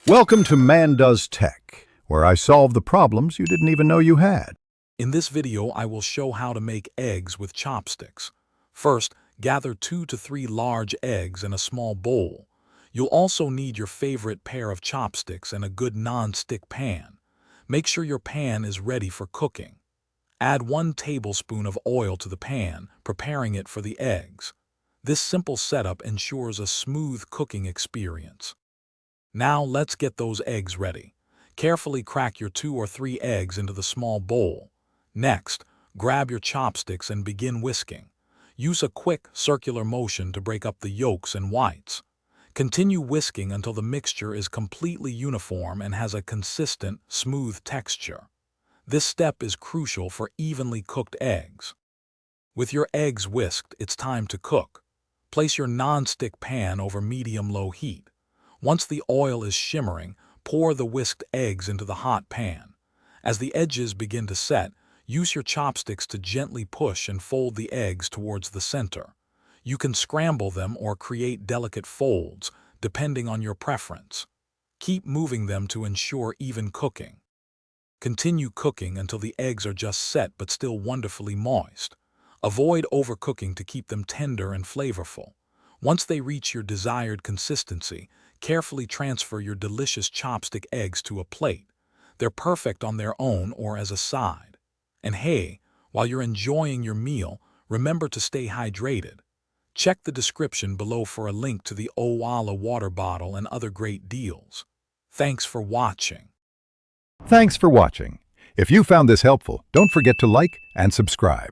Welcome to Man Does Tech, where I solve the problems you didn't even know you had. In this video, I will show how to make eggs with chopsticks. First, gather 2 to 3 large eggs in a small bowl. You'll also need your favorite pair of chopsticks and a good non-stick pan. Make sure your pan is ready for cooking. Add 1 tablespoon of oil to the pan, preparing it for the eggs. This simple setup ensures a smooth cooking experience. Now let's get those eggs ready. Carefully crack your 2 or 3 eggs into the small bowl. Next, grab your chopsticks and begin whisking. Use a quick, circular motion to break up the yolks and whites. Continue whisking until the mixture is completely uniform and has a consistent, smooth texture. This step is crucial for evenly cooked eggs. With your eggs whisked, it's time to cook. Place your non-stick pan over medium-low heat. Once the oil is shimmering, pour the whisked eggs into the hot pan. As the edges begin to set, use your chopsticks to gently push and fold the eggs towards the center. You can scramble them or create delicate folds, depending on your preference. Keep moving them to ensure even cooking. Continue cooking until the eggs are just set but still wonderfully moist. Avoid overcooking to keep them tender and flavorful. Once they reach your desired consistency, carefully transfer your delicious chopstick eggs to a plate. They're perfect on their own or as a side. And hey, while you're enjoying your meal, remember to stay hydrated. Check the description below for a link to the Owala water bottle and other great deals. Thanks for watching. Thanks for watching. If you found this helpful, don't forget to like and subscribe.